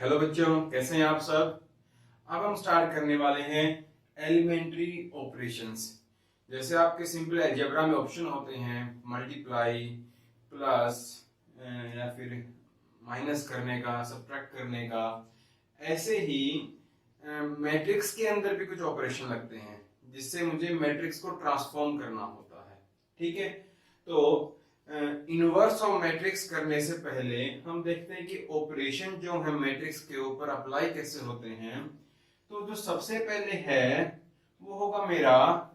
Hello बच्चों, कैसे हैं आप सब। अब हम स्टार्ट करने वाले हैं एलिमेंट्री ऑपरेशंस। जैसे आपके सिंपल अलजेब्रा में ऑप्शन होते हैं मल्टीप्लाई, प्लस या फिर माइनस करने का, सब्ट्रैक्ट करने का, ऐसे ही मैट्रिक्स के अंदर भी कुछ ऑपरेशन लगते हैं जिससे मुझे मैट्रिक्स को ट्रांसफॉर्म करना होता है। ठीक है, तो इनवर्स ऑफ मैट्रिक्स करने से पहले हम देखते हैं कि ऑपरेशन जो है मैट्रिक्स के ऊपर अप्लाई कैसे होते हैं। तो जो सबसे पहले है वो होगा मेरा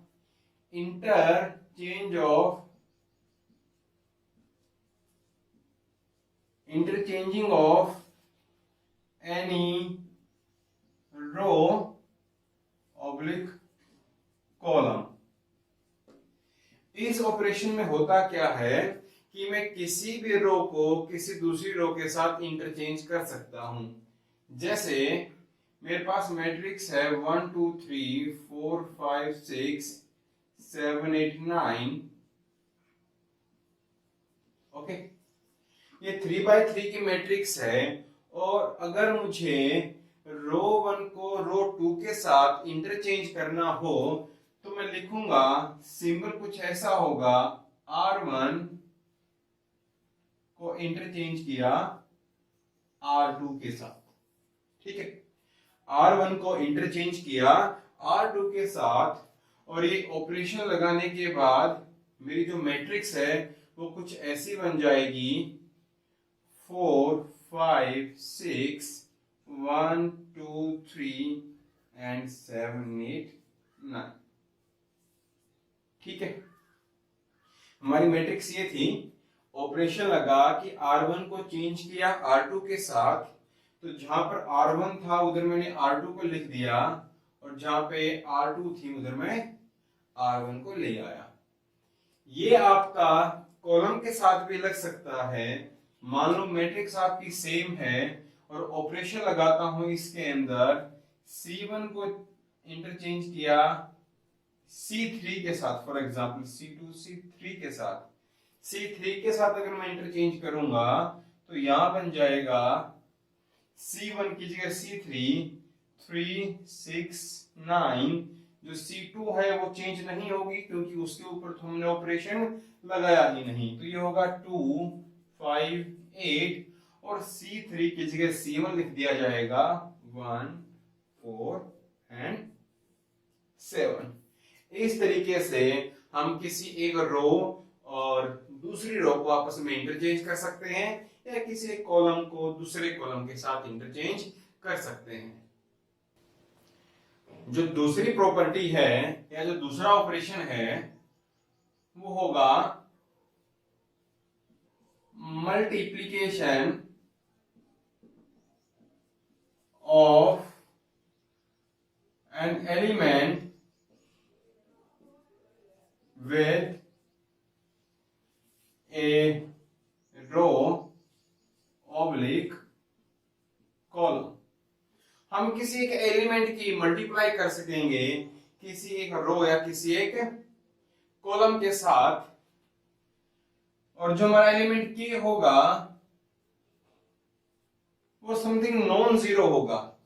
interchanging of any row oblique column. इस ऑपरेशन में होता क्या है कि मैं किसी भी रो को किसी दूसरी रो के साथ इंटरचेंज कर सकता हूं। जैसे मेरे पास मैट्रिक्स है 1 2 3 4 5 6 7 8 9। ओके, ये 3x3 की मैट्रिक्स है और अगर मुझे रो 1 को रो 2 के साथ इंटरचेंज करना हो तो मैं लिखूंगा सिंबल कुछ ऐसा होगा, R1 को इंटरचेंज किया R2 के साथ। ठीक है, R1 को इंटरचेंज किया R2 के साथ और ये ऑपरेशन लगाने के बाद मेरी जो मैट्रिक्स है वो कुछ ऐसी बन जाएगी 4 5 6 1 2 3 एंड 7 8 9। ठीक है, हमारी मैट्रिक्स ये थी। ऑपरेशन लगा कि R1 को चेंज किया R2 के साथ, तो जहां पर R1 था उधर मैंने R2 को लिख दिया और जहां पे R2 थी उधर मैं R1 को ले आया। ये आपका कॉलम के साथ भी लग सकता है। मान लो मैट्रिक्स आपकी सेम है और ऑपरेशन लगाता हूं इसके अंदर, C1 को इंटरचेंज किया C3 के साथ, फॉर एग्जांपल C2 C3 के साथ, C3 के साथ अगर मैं इंटरचेंज करूंगा तो यहां बन जाएगा C1 की जगह C3 3 6 9। जो C2 है वो चेंज नहीं होगी क्योंकि उसके ऊपर तो हमने ऑपरेशन लगाया ही नहीं, तो ये होगा 2 5 8 और C3 की जगह C1 लिख दिया जाएगा 1 4 एंड 7। इस तरीके से हम किसी एक रो और दूसरी रो को आपस में इंटरचेंज कर सकते हैं या किसी एक कॉलम को दूसरे कॉलम के साथ इंटरचेंज कर सकते हैं। जो दूसरी प्रॉपर्टी है या जो दूसरा ऑपरेशन है वो होगा multiplication of an element with a row oblique column। हम किसी एक एलिमेंट की मल्टीप्लाई कर सकेंगे किसी एक रो या किसी एक कॉलम के साथ, और जो हमारा एलिमेंट के होगा वो समथिंग नॉन जीरो होगा,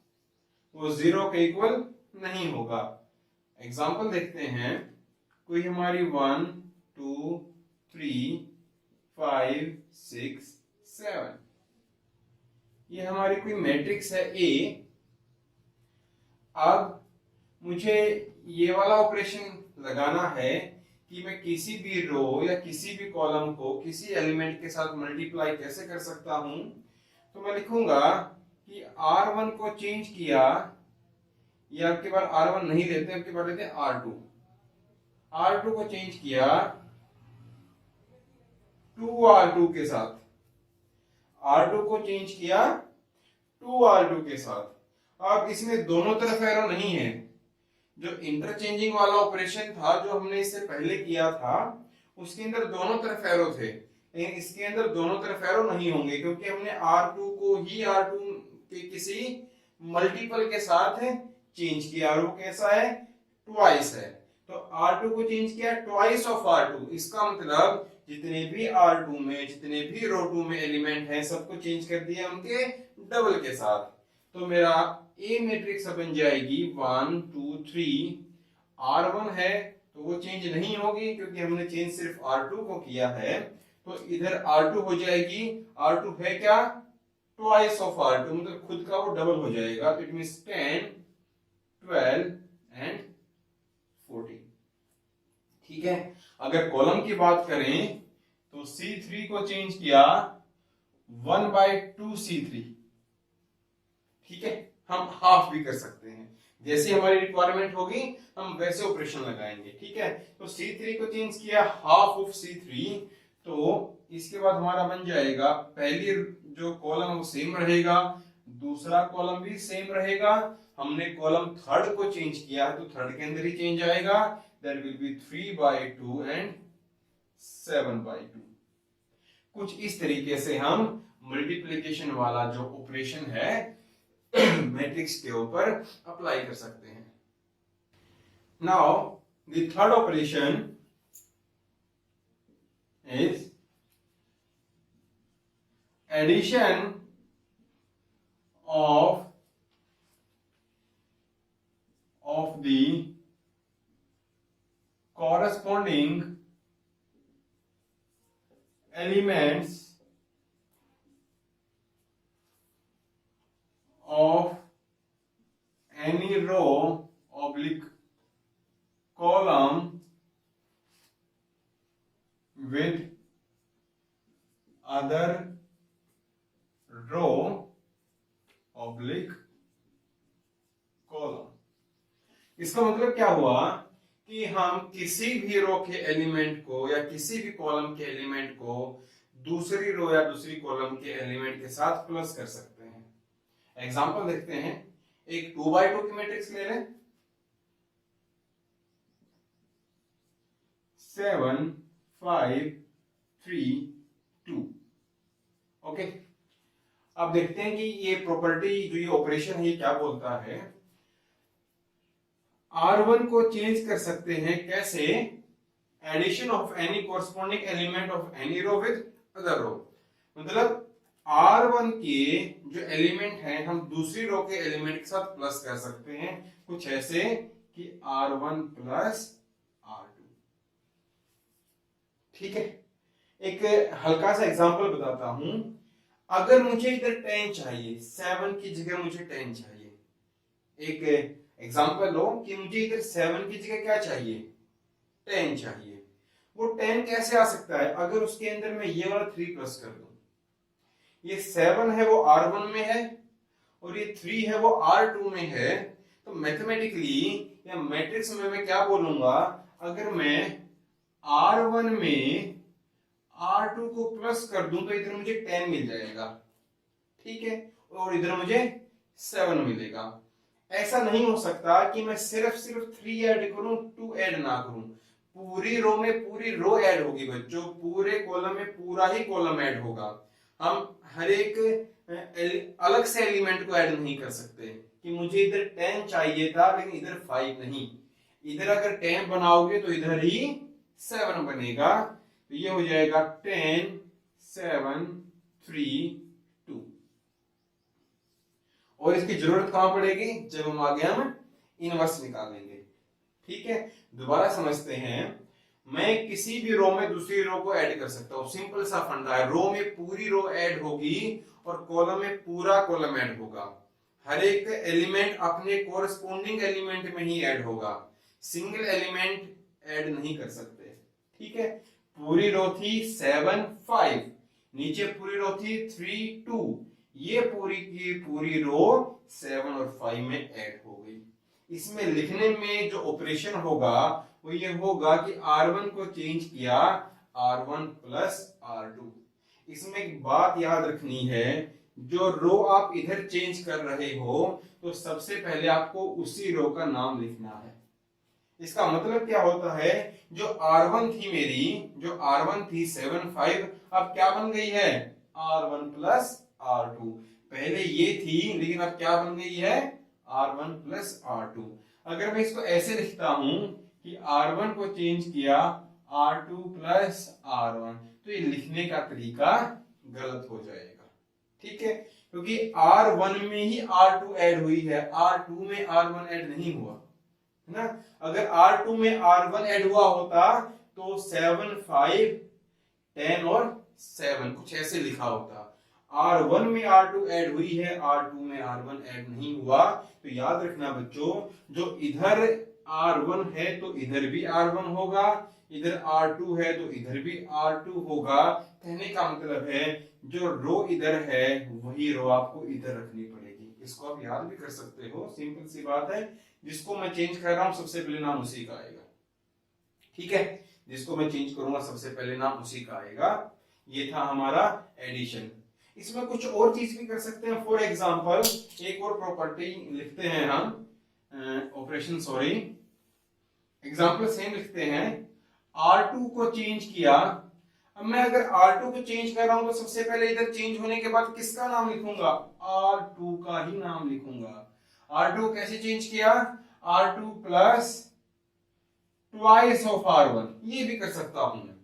वो जीरो के इक्वल नहीं होगा। एग्जांपल देखते हैं, कोई हमारी 1 2 3 5 6 7, ये हमारी कोई मैट्रिक्स है A। अब मुझे ये वाला ऑपरेशन लगाना है कि मैं किसी भी रो या किसी भी कॉलम को किसी एलिमेंट के साथ मल्टीप्लाई कैसे कर सकता हूं। तो मैं लिखूंगा कि R1 को चेंज किया, या आपके बार R1 नहीं लेते, आपके बार लेते R2। R2 को चेंज किया 2R2 के साथ, R2 को चेंज किया 2R2 के साथ। अब इसमें दोनों तरफ एरो नहीं है। जो इंटरचेंजिंग वाला ऑपरेशन था जो हमने इससे पहले किया था उसके अंदर दोनों तरफ एरो थे, लेकिन इसके अंदर दोनों तरफ एरो नहीं होंगे क्योंकि हमने R2 को ही R2 के किसी मल्टीपल के साथ चेंज किया और वो कैसा है, ट्वाइस है। तो R2 को चेंज किया ट्वाइस ऑफ R2, इसका मतलब जितने भी R2 में जितने भी रो 2 में एलिमेंट हैं सबको चेंज कर दिया उनके डबल के साथ। तो मेरा ए मैट्रिक्स बन जाएगी 1 2 3। R1 है तो वो चेंज नहीं होगी क्योंकि हमने चेंज सिर्फ R2 को किया है, तो इधर R2 हो जाएगी। R2 है क्या, ट्वाइस ऑफ R2, मतलब खुद का वो डबल हो जाएगा, तो इट मींस 10 12 एंड 14। ठीक है। अगर कॉलम की बात करें तो C3 को चेंज किया 1/2 C3। ठीक है, हम हाफ भी कर सकते हैं, जैसी हमारी रिक्वायरमेंट होगी हम वैसे ऑपरेशन लगाएंगे। ठीक है, तो C3 को चेंज किया हाफ ऑफ C3, तो इसके बाद हमारा बन जाएगा पहली जो कॉलम है वो सेम रहेगा, दूसरा कॉलम भी सेम रहेगा। हमने कॉलम थर्ड को चेंज किया है तो थर्ड के अंदर ही चेंज आएगा, दैट विल बी 3/2 एंड 7/2। कुछ इस तरीके से हम मल्टीप्लिकेशन वाला जो ऑपरेशन है मैट्रिक्स के ऊपर अप्लाई कर सकते हैं। Now the third operation is addition of the corresponding elements of any row oblique column with other row oblique column। इसका मतलब क्या हुआ कि हम किसी भी रो के एलिमेंट को या किसी भी कॉलम के एलिमेंट को दूसरी रो या दूसरी कॉलम के एलिमेंट के साथ प्लस कर सकते हैं। एग्जांपल देखते हैं, एक 2/2 की मैट्रिक्स ले लें, 7 5 3 2। ओके, अब देखते हैं कि ये प्रॉपर्टी जो ये ऑपरेशन है ये क्या बोलता है। R1 को चेंज कर सकते हैं कैसे, addition of any corresponding element of any row with other row. मतलब R1 के जो एलिमेंट हैं हम दूसरी रो के एलिमेंट के साथ प्लस कर सकते हैं, कुछ ऐसे कि R1 प्लस R2। ठीक है, एक हल्का सा एग्जांपल बताता हूं। अगर मुझे इधर 10 चाहिए, 7 की जगह मुझे 10 चाहिए। एक एग्जांपल लो कि मुझे इधर 7 की जगह क्या चाहिए, 10 चाहिए। वो 10 कैसे आ सकता है, अगर उसके अंदर मैं ये वाला 3 प्लस कर दूं। ये 7 है वो R1 में है और ये 3 है वो R2 में है, तो मैथमेटिकली या मैट्रिक्स में मैं क्या बोलूंगा, अगर मैं R1 में R2 को प्लस कर दूं तो इधर मुझे 10 मिल जाएगा। ठीक है, और इधर मुझे 7 मिलेगा। ऐसा नहीं हो सकता कि मैं सिर्फ 3 ऐड करूं, 2 ऐड ना करूं। पूरी रो में पूरी रो ऐड होगी बच्चों, पूरे कॉलम में पूरा ही कॉलम ऐड होगा। हम हर एक अलग से एलिमेंट को ऐड नहीं कर सकते कि मुझे इधर 10 चाहिए था लेकिन इधर 5 नहीं। इधर अगर 10 बनाओगे तो इधर ही 7 बनेगा, तो ये हो जाएगा 10 7 3 2। और इसकी जरूरत कहां पड़ेगी, जब हम आगे हम इनवर्स निकालेंगे। ठीक है, दोबारा समझते हैं। मैं किसी भी रो में दूसरी रो को ऐड कर सकता हूं, सिंपल सा फंडा है। रो में पूरी रो ऐड होगी और कॉलम में पूरा कॉलम ऐड होगा। हर एक एलिमेंट अपने कोरस्पोंडिंग एलिमेंट में ही ऐड होगा, सिंगल एलिमेंट ऐड नहीं कर सकते। ठीक है, पूरी रो थी 7 5, नीचे पूरी रो थी 3 2, ये पूरी की पूरी रो 7 और 5 में ऐड हो गई। इसमें लिखने में जो ऑपरेशन होगा वो ये होगा कि R1 को चेंज किया R1 प्लस R2। इसमें एक बात याद रखनी है, जो रो आप इधर चेंज कर रहे हो तो सबसे पहले आपको उसी रो का नाम लिखना है। इसका मतलब क्या होता है, जो R1 थी मेरी, जो R1 थी 7 5, अब क्या बन गई है R1 प्लस R2। पहले ये थी लेकिन अब क्या बन गई है R1 प्लस R2। अगर मैं इसको ऐसे लिखता हूं कि R1 को चेंज किया R2 प्लस R1, तो ये लिखने का तरीका गलत हो जाएगा। ठीक है, क्योंकि R1 में ही R2 ऐड हुई है, R2 में R1 ऐड नहीं हुआ है ना। अगर R2 में R1 ऐड हुआ होता तो 7 5 10 और 7 कुछ ऐसे लिखा होता। R1 में R2 ऐड हुई है, R2 में R1 ऐड नहीं हुआ। तो याद रखना बच्चों, जो इधर R1 है तो इधर भी R1 होगा, इधर R2 है तो इधर भी R2 होगा। कहने का मतलब है जो रो इधर है वही रो आपको इधर रखनी पड़ेगी। इसको आप याद भी कर सकते हो, सिंपल सी बात है। जिसको मैं चेंज कर रहा हूं सबसे पहले नाम उसी का आएगा, ठीक है। जिसको मैं चेंज करूंगा सबसे पहले नाम उसी का आएगा। ये था हमारा एडिशन। इसमें कुछ और चीज भी कर सकते हैं। फॉर एग्जांपल एक और प्रॉपर्टी लिखते हैं हम, ऑपरेशन सॉरी, एग्जांपल सेम लिखते हैं। R2 को चेंज किया। अब मैं अगर R2 को चेंज कर रहा हूं तो सबसे पहले इधर चेंज होने के बाद किसका नाम लिखूंगा? R2 का ही नाम लिखूंगा। R2 कैसे चेंज किया? R2 plus twice of R1, ये भी कर सकता हूं मैं।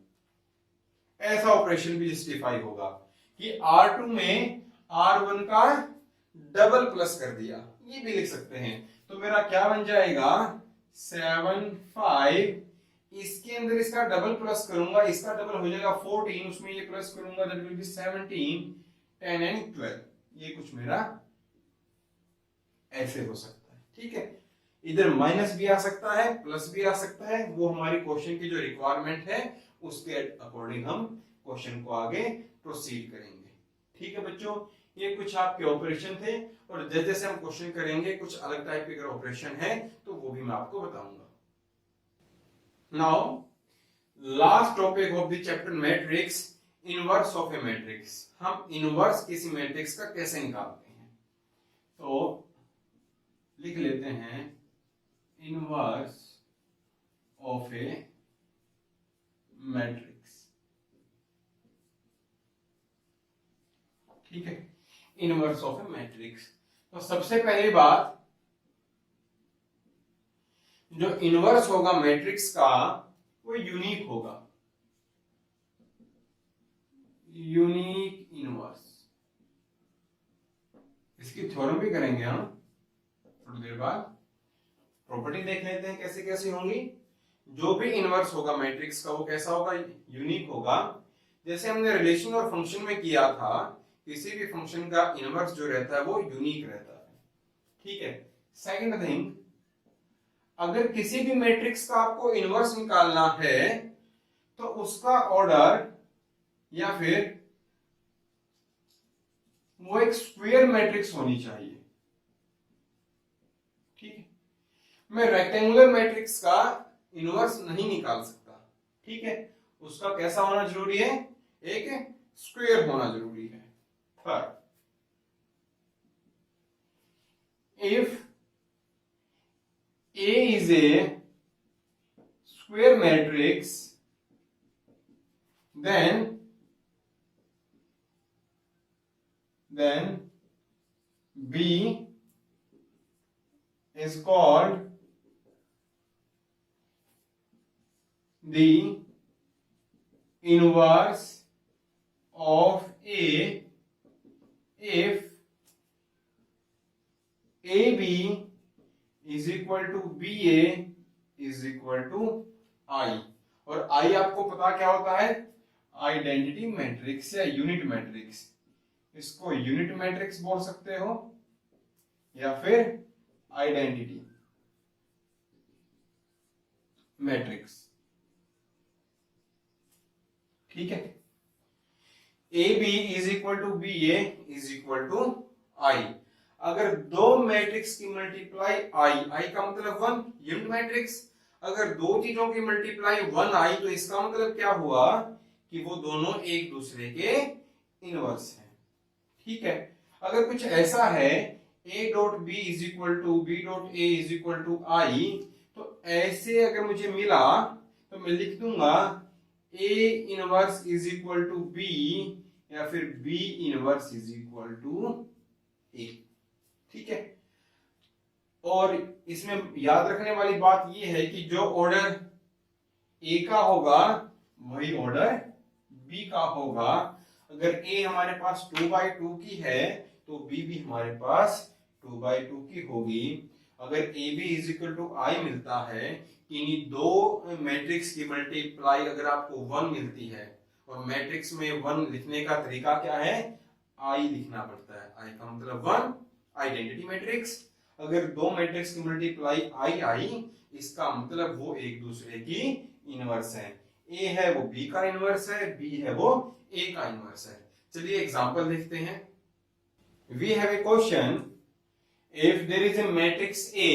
ऐसा ऑपरेशन भी जस्टिफाई होगा कि R2 में R1 का डबल प्लस कर दिया, ये भी लिख सकते हैं। तो मेरा क्या बन जाएगा? 7 5, इसके अंदर इसका डबल प्लस करूंगा, इसका डबल हो जाएगा 14, उसमें ये प्लस करूंगा, दैट विल बी 17 10 एंड 12। ये कुछ मेरा ऐसे हो सकता है, ठीक है। इधर माइनस भी आ सकता है, प्लस भी आ सकता है, वो हमारी क्वेश्चन की जो रिक्वायरमेंट है उसके अकॉर्डिंग हम क्वेश्चन को आगे प्रोसीड करेंगे, ठीक है बच्चों। ये कुछ आपके ऑपरेशन थे, और जैसे जैसे हम क्वेश्चन करेंगे कुछ अलग टाइप के अगर ऑपरेशन है तो वो भी मैं आपको बताऊंगा। Now last topic of the chapter matrix, inverse of A matrix. हम इनवर्स किसी मैट्रिक्स का कैसे निकालते हैं, तो लिख लेते हैं इनवर्स ऑफ ए मैट्रिक्स, ठीक है। इनवर्स ऑफ ए मैट्रिक्स, तो सबसे पहली बात, जो इनवर्स होगा मैट्रिक्स का वो यूनिक होगा, यूनिक इनवर्स। इसकी थ्योरम भी करेंगे हम थोड़ी देर बाद। प्रॉपर्टी देख लेते हैं कैसे कैसे होंगी। जो भी इनवर्स होगा मैट्रिक्स का वो कैसा होगा? यूनिक होगा। जैसे हमने रिलेशन और फंक्शन में किया था, किसी भी फंक्शन का इनवर्स जो रहता है वो यूनिक रहता है, ठीक है। सेकंड थिंग, अगर किसी भी मैट्रिक्स का आपको इनवर्स निकालना है तो उसका ऑर्डर या फिर वो एक स्क्वायर मैट्रिक्स होनी चाहिए, ठीक है। मैं रेक्टेंगुलर मैट्रिक्स का इनवर्स नहीं निकाल सकता, ठीक है। उसका कैसा होना जरूरी है? एक स्क्वायर होना जरूरी है। Third, if A is a square matrix, then B is called the inverse of A if AB is equal to BA is equal to I। और I आपको पता क्या होता है? आइडेंटिटी मैट्रिक्स या यूनिट मैट्रिक्स। इसको यूनिट मैट्रिक्स बोल सकते हो या फिर आइडेंटिटी मैट्रिक्स, ठीक है। AB is equal to BA is equal to I। अगर दो मैट्रिक्स की मल्टीप्लाई आई का मतलब 1, यूनिट मैट्रिक्स। अगर दो चीजों की मल्टीप्लाई 1 आई तो इसका मतलब क्या हुआ कि वो दोनों एक दूसरे के इनवर्स हैं, ठीक है। अगर कुछ ऐसा है a dot B is equal to B dot A is equal to I, तो ऐसे अगर मुझे मिला तो मैं लिख दूंगा a inverse is equal to b या फिर b inverse is equal to a, ठीक है। और इसमें याद रखने वाली बात यह है कि जो ऑर्डर A का होगा वही ऑर्डर B का होगा। अगर A हमारे पास 2/2 की है तो बी भी हमारे पास 2/2 की होगी। अगर A B is equal to I मिलता है, इन्हीं दो मैट्रिक्स की मल्टीप्लाई अगर आपको 1 मिलती है, और मैट्रिक्स में 1 लिखने का तरीका क्या है, आई लिखना पड़ता है। आई का मतलब 1, आइडेंटिटी मैट्रिक्स। अगर दो मैट्रिक्स की मल्टीप्लाई आई आई, इसका मतलब वो एक दूसरे की इनवर्स है। ए है वो बी का इनवर्स है, बी है वो ए का इनवर्स है। चलिए एग्जांपल देखते हैं। We have a question, if there is a matrix A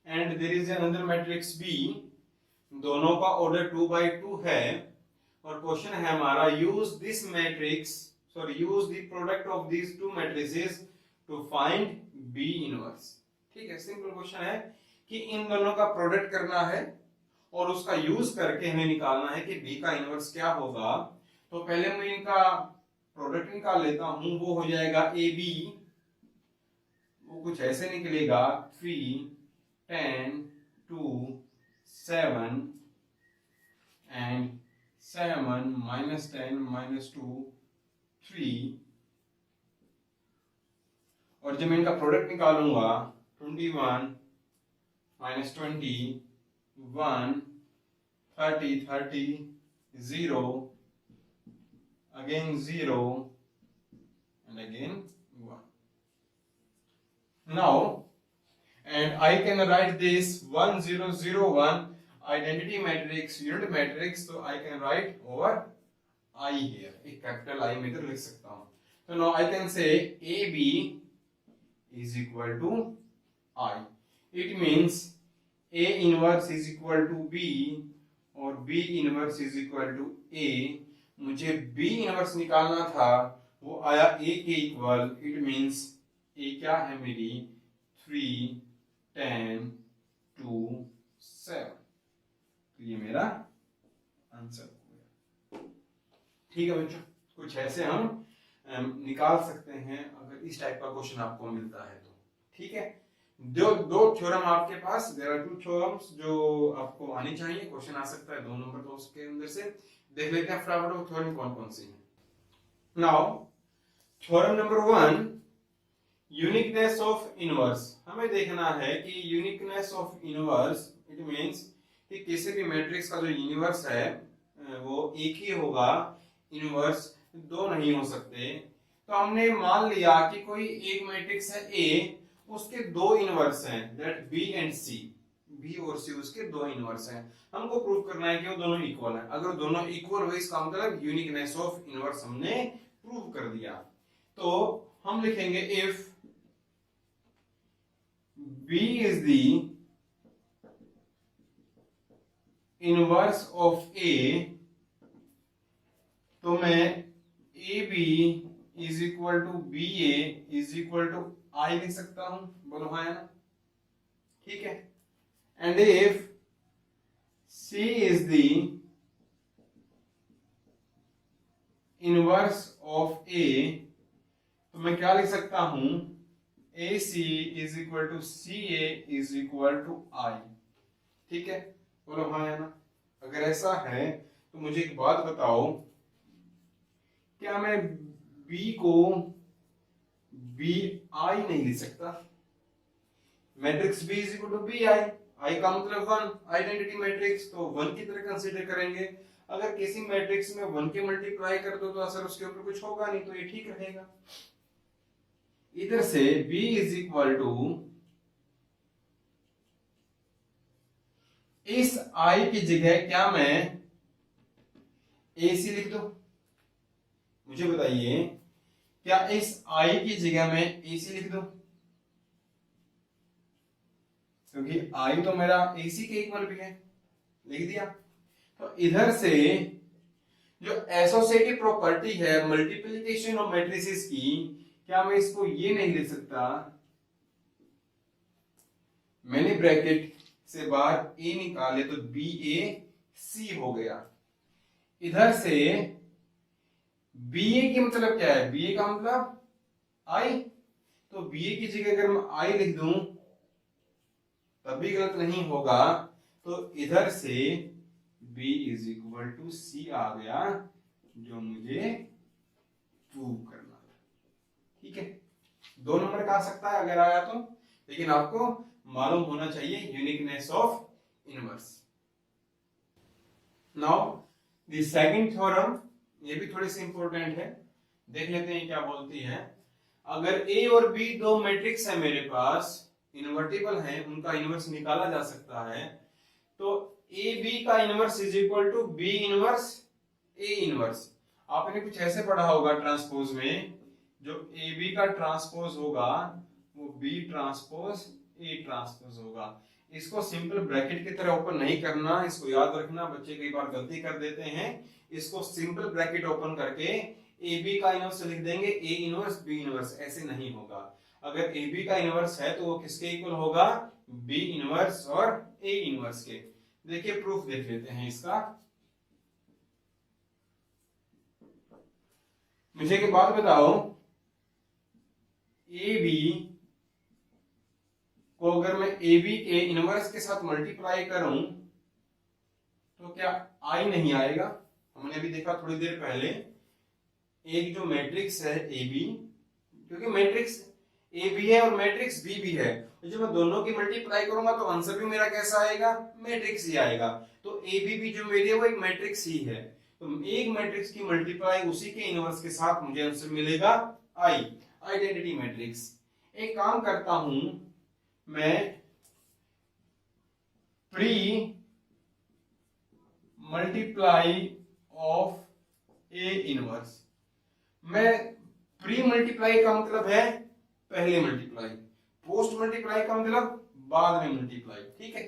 and there is another matrix B, दोनों का ऑर्डर 2/2 है, और क्वेश्चन है हमारा use this matrix use the product of these two matrices to find B inverse. ठीक है, simple question है कि इन दोनों का प्रोडक्ट करना है और उसका यूज करके हमें निकालना है कि B का इनवर्स क्या होगा। तो पहले मैं इनका प्रोडक्ट निकाल लेता हूं, वो हो जाएगा AB, वो कुछ ऐसे निकलेगा 3, 10, 2, 7 एंड 7 -10 -2 3, और जब मैं इनका प्रोडक्ट निकालूंगा 21 -20 1 30 30 0 again 0 and again 1. Now, and I can write this 1 0 0 1 identity matrix, unit matrix, so I can write over I here, एक capital I में तो लिख सकता हूँ। So now I can say AB is equal to I. It means A inverse is equal to B और B inverse is equal to A। मुझे B inverse निकालना था, वो आया A के इक्वल। इट मीन्स A क्या है मेरी 3, 10, 2, 7। तो ये मेरा आंसर हो गया। ठीक है बच्चों, कुछ ऐसे हम निकाल सकते हैं अगर इस टाइप का क्वेश्चन आपको मिलता है तो। ठीक है, दो थ्योरम आपके पास, देयर आर 2 थ्योरम्स जो आपको आनी चाहिए। क्वेश्चन आ सकता है 2 नंबर का, उसके अंदर से देख लेते हैं फटाफट वो थ्योरम कौन कौन सी है। Now theorem number 1, uniqueness of inverse. हमें देखना है कि uniqueness of inverse, it means कि किसी भी मैट्रिक्स का जो इनवर्स है वो एक ही होगा, इनवर्स दो नहीं हो सकते। तो हमने मान लिया कि कोई एक मैट्रिक्स है A, उसके दो इनवर्स हैं, that B and C, B और C उसके दो इनवर्स हैं। हमको प्रूव करना है कि वो दोनों इक्वल हैं। अगर दोनों इक्वल हुए, इसका मतलब यूनिकनेस ऑफ इनवर्स हमने प्रूव कर दिया। तो हम लिखेंगे if B is the inverse of A, तो मैं AB is equal to BA is equal to I लिख सकता हूं, बोलो हाँ है ना। ठीक है, and if C is the inverse of A, तो मैं क्या लिख सकता हूं, AC is equal to CA is equal to I। ठीक है, बोलो हाँ है ना। अगर ऐसा है तो मुझे एक बात बताओ, क्या मैं B को BI नहीं लिख सकता? Matrix B is equal to BI, I का मतलब 1, आइडेंटिटी मैट्रिक्स, तो 1 की तरह कंसीडर करेंगे। अगर किसी मैट्रिक्स में 1 के मल्टीप्लाई कर दो तो असर उसके ऊपर कुछ होगा नहीं, तो ये ठीक रहेगा। इधर से B is equal to इस I की जगह क्या मैं AC लिख दूं? मुझे बताइए, क्या इस I की जगह मैं AC लिख दूं? क्योंकि I तो मेरा AC के इक्वल भी है, लिख दिया। तो इधर से जो एसोसिएटिव प्रॉपर्टी है मल्टीप्लिकेशन ऑफ मैट्रिसेस की, क्या मैं इसको ये नहीं लिख सकता, मैंने ब्रैकेट से बाहर A निकाले तो BAC हो गया। इधर से BA की मतलब क्या है, BA का मतलब I, तो BA की जगह अगर मैं I लिख दूं तब भी गलत नहीं होगा। तो इधर से B is equal to C आ गया, जो मुझे प्रूव करना था। ठीक है, 2 नंबर का आ सकता है अगर आया तो, लेकिन आपको मालूम होना चाहिए uniqueness of inverse. Now the second theorem, ये भी थोड़ी सी इंपॉर्टेंट है, देख लेते हैं क्या बोलती है। अगर ए और बी दो मैट्रिक्स है मेरे पास, इन्वर्टिबल है, उनका इनवर्स निकाला जा सकता है, तो ए बी का inverse is equal to B inverse A inverse. आपने कुछ ऐसे पढ़ा होगा ट्रांसपोज में, जो ए बी का ट्रांसपोज होगा वो बी ट्रांसपोज ए ट्रांसपोज होगा। इसको सिंपल ब्रैकेट की तरह ओपन नहीं करना, इसको याद रखना, बच्चे कई बार गलती कर देते हैं। इसको सिंपल ब्रैकेट ओपन करके ए बी का इनवर्स लिख देंगे, ए इनवर्स बी इनवर्स, ऐसे नहीं होगा। अगर ए बी का इनवर्स है तो वो किसके इक्वल होगा, बी इनवर्स और ए इनवर्स के। देखिए प्रूफ देख लेते हैं इसका। मुझे एक बात बताओ, ए बी को अगर मैं ए बी के इनवर्स के साथ मल्टीप्लाई करूं तो क्या आई नहीं आएगा? हमने अभी देखा थोड़ी देर पहले, एक जो मैट्रिक्स है ए बी, क्योंकि मैट्रिक्स ए बी है और मैट्रिक्स बी भी है, तो जब मैं दोनों की मल्टीप्लाई करूंगा तो आंसर भी मेरा कैसा आएगा, मैट्रिक्स ही आएगा। तो ए बी भी जो मेरी है वो एक मैट्रिक्स ही है, तो एक मैट्रिक्स की मल्टीप्लाई उसी के इनवर्स के साथ मुझे आंसर मिलेगा आई, आइडेंटिटी मैट्रिक्स। एक काम करता हूं मैं, pre multiply of A inverse. मैं प्री मल्टीप्लाई का मतलब है पहले मल्टीप्लाई, पोस्ट मल्टीप्लाई का मतलब बाद में मल्टीप्लाई, ठीक है।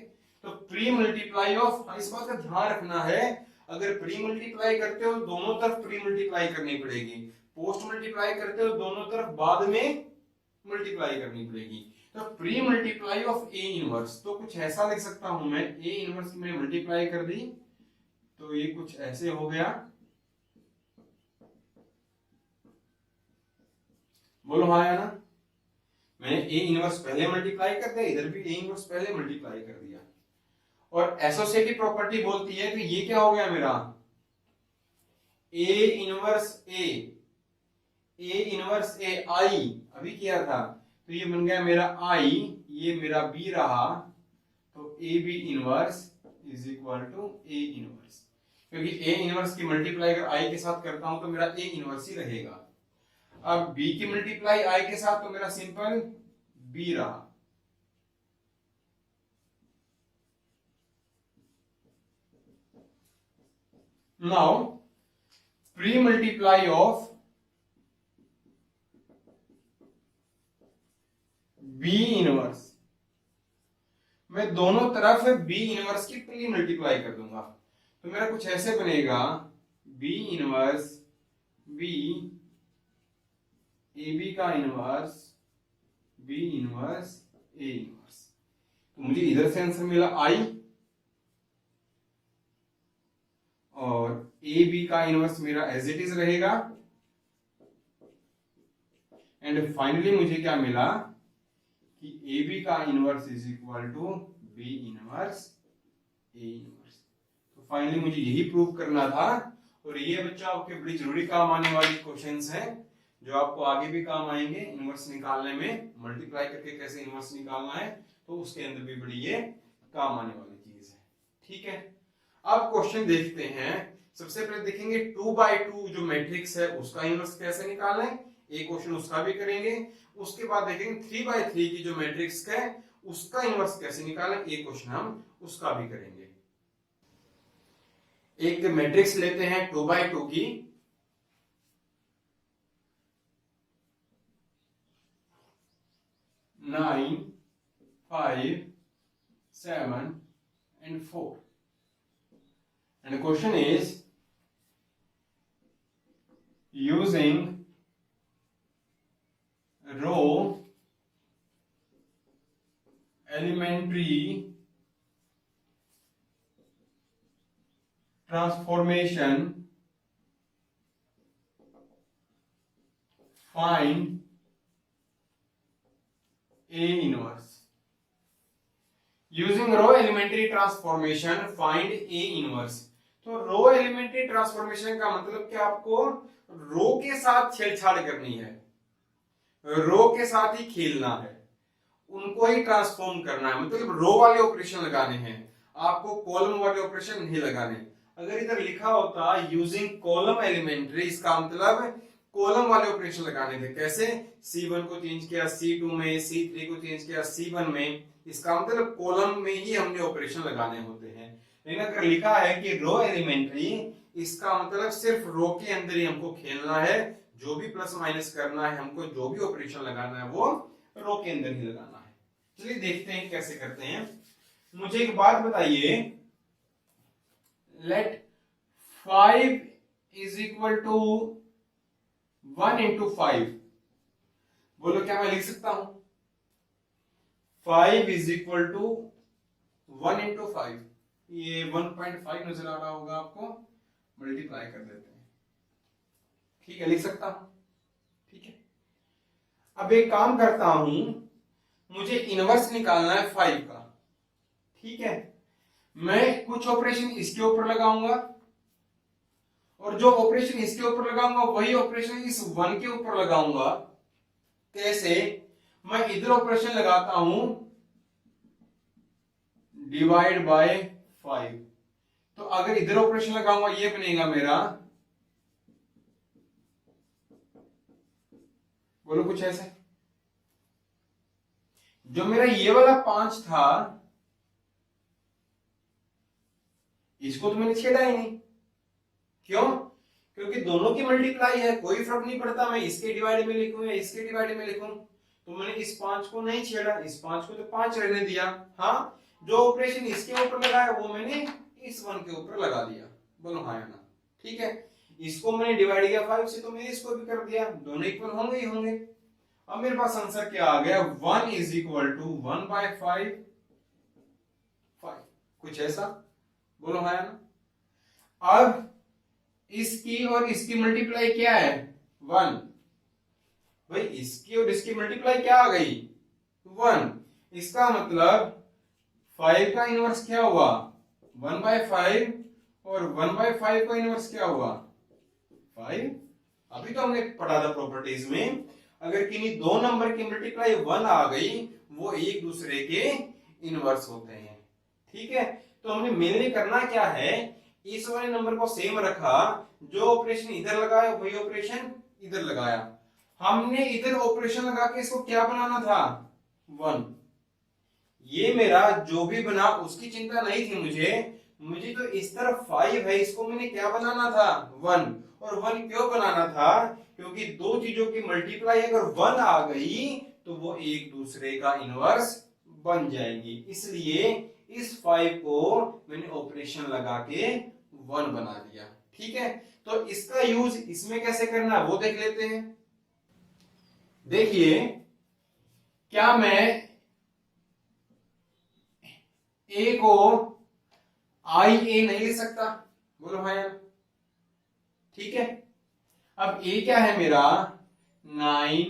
तो प्री मल्टीप्लाई ऑफ, इस बात का ध्यान रखना है, अगर प्री मल्टीप्लाई करते हो दोनों तरफ प्री मल्टीप्लाई करनी पड़ेगी, पोस्ट मल्टीप्लाई करते हो दोनों तरफ बाद में मल्टीप्लाई करनी पड़ेगी। तो pre multiply of A inverse, तो कुछ ऐसा लिख सकता हूं मैं, ए इनवर्स की मैंने मल्टीप्लाई कर दी तो ये कुछ ऐसे हो गया, बोलो हाँ या ना। मैंने ए इनवर्स पहले मल्टीप्लाई कर दिया, इधर भी ए इनवर्स पहले मल्टीप्लाई कर दिया, और एसोसिएटिव प्रॉपर्टी बोलती है कि ये क्या हो गया मेरा, ए इनवर्स ए इनवर्स ए आई अभी किया था, तो ये बन गया मेरा आई, ये मेरा बी रहा, तो A B inverse is equal to A inverse, क्योंकि ए इनवर्स की मल्टीप्लाई अगर आई के साथ करता हूं तो मेरा ए इनवर्स ही रहेगा। अब बी की मल्टीप्लाई आई के साथ तो मेरा सिंपल बी रहा। Now pre multiply of B inverse, मैं दोनों तरफ बी इनवर्स की प्री मल्टीप्लाई कर दूंगा, तो मेरा कुछ ऐसे बनेगा, B inverse B, A B का inverse B inverse A inverse, तो मुझे इधर से आंसर मिला आई, और ए बी का इनवर्स मेरा एज इट इज रहेगा, एंड फाइनली मुझे क्या मिला कि ए बी का inverse is equal to B inverse A inverse. तो फाइनली मुझे यही प्रूव करना था, और ये बच्चा आपके बड़ी जरूरी काम आने वाली क्वेश्चंस हैं, जो आपको आगे भी काम आएंगे इनवर्स निकालने में, मल्टीप्लाई करके कैसे इनवर्स निकालना है, तो उसके अंदर भी बड़ी ये काम आने वाली चीज है, ठीक है। अब क्वेश्चन देखते हैं। सबसे पहले देखेंगे 2x2 जो मैट्रिक्स है उसका इनवर्स कैसे निकालना है, एक क्वेश्चन उसका भी करेंगे। उसके बाद देखेंगे 3x3 की जो मैट्रिक्स है उसका इनवर्स कैसे निकालें, एक क्वेश्चन हम उसका भी करेंगे। एक मैट्रिक्स लेते हैं 2x2 की, 9 5 7 and 4, and the question is using row elementary transformation find A inverse। Using row elementary transformation find A inverse. तो रो एलिमेंट्री ट्रांसफॉर्मेशन का मतलब कि आपको रो के साथ छेड़छाड़ करनी है। रो के साथ ही खेलना है, उनको ही ट्रांसफॉर्म करना है, मतलब रो वाले ऑपरेशन लगाने हैं, आपको कॉलम वाले ऑपरेशन नहीं लगाने। अगर इधर लिखा होता यूजिंग कॉलम एलिमेंट्री, इसका मतलब कॉलम वाले ऑपरेशन लगाने थे। कैसे? C1 को चेंज किया C2 में, C3 को चेंज किया C1 में, इसका मतलब कॉलम में ही हमने ऑपरेशन लगाने होते हैं। लेकिन अगर लिखा है कि रो एलिमेंट्री, इसका मतलब सिर्फ रो के अंदर ही हमको खेलना है, जो भी प्लस माइनस करना है, हमको जो भी ऑपरेशन लगाना है वो रो के अंदर ही लगाना है। चलिए देखते हैं कैसे करते हैं। मुझे एक बात बताइए, let 5 is equal to 1 into 5, बोलो क्या मैं लिख सकता हूं? 5 इज इक्वल टू 1 इंटू 5, ये 1.5 नजर आ रहा होगा आपको, मल्टीप्लाई कर देते हैं। ठीक है, लिख सकता हूं। ठीक है, अब एक काम करता हूं, मुझे इनवर्स निकालना है 5 का। ठीक है, मैं कुछ ऑपरेशन इसके ऊपर लगाऊंगा और जो ऑपरेशन इसके ऊपर लगाऊंगा वही ऑपरेशन इस 1 के ऊपर लगाऊंगा। कैसे? मैं इधर ऑपरेशन लगाता हूं डिवाइड बाय 5, तो अगर इधर ऑपरेशन लगाऊंगा ये बनेगा मेरा, बोलो कुछ ऐसे। जो मेरा ये वाला 5 था, इसको तो मैंने छेड़ा ही नहीं। क्यों? क्योंकि दोनों की मल्टीप्लाई है, कोई फर्क नहीं पड़ता मैं इसके डिवाइड में लिखूं या इसके डिवाइड में लिखूं। तो मैंने इस 5 को नहीं छेड़ा, इस 5 को तो 5 रहने दिया। हाँ, जो ऑपरेशन इसके ऊपर लगाया वो मैंने इस 1 के ऊपर लगा दिया। बोलो हाँ या ना? ठीक है, इसको मैंने डिवाइड किया 5 से, तो मैंने इसको भी कर दिया, दोनों इक्वल होंगे ही होंगे। अब मेरे पास आंसर क्या आ गया? 1 इज इक्वल टू 1/5, कुछ ऐसा। बोलो हाँ या ना? अब इसकी और इसकी मल्टीप्लाई क्या है? 1। भाई इसकी और इसकी मल्टीप्लाई क्या आ गई? 1। इसका मतलब 5 का इनवर्स क्या हुआ? 1/5, और 1/5 का इनवर्स क्या हुआ? 5। अभी तो हमने पढ़ा था प्रॉपर्टीज में, अगर किन्हीं दो नंबर की मल्टीप्लाई 1 आ गई, वो एक दूसरे के इनवर्स होते हैं। ठीक है, तो हमने मेनली करना क्या है, इस वाले नंबर को सेम रखा, जो ऑपरेशन इधर लगाया वही ऑपरेशन इधर लगाया। हमने इधर ऑपरेशन लगा के इसको क्या बनाना था? 1। ये मेरा जो भी बना उसकी चिंता नहीं थी मुझे तो इस तरफ 5 है, इसको मैंने क्या बनाना था? 1। और 1 क्यों बनाना था? क्योंकि दो चीजों की मल्टीप्लाई अगर 1 आ गई तो वो एक दूसरे का इनवर्स बन जाएंगी, इसलिए इस 5 को मैंने ऑपरेशन लगा के 1 बना दिया। ठीक है, तो इसका यूज इसमें कैसे करना है वो देख लेते हैं। देखिए, क्या मैं ए को आई ए नहीं लिख सकता? बोलो भाई। ठीक है, अब ए क्या है मेरा? 9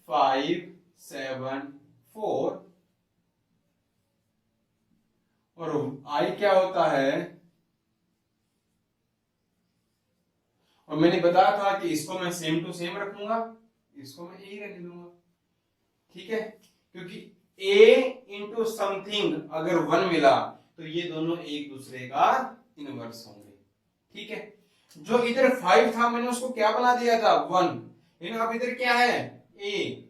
5 7 4, और आई क्या होता है? और मैंने बताया था कि इसको मैं सेम टू सेम रखूंगा, इसको मैं ए रहने दूंगा। ठीक है, क्योंकि ए इंटू समथिंग अगर 1 मिला तो ये दोनों एक दूसरे का इनवर्स होंगे। ठीक है, जो इधर 5 था मैंने उसको क्या बना दिया था? 1। लेकिन अब इधर क्या है? ए,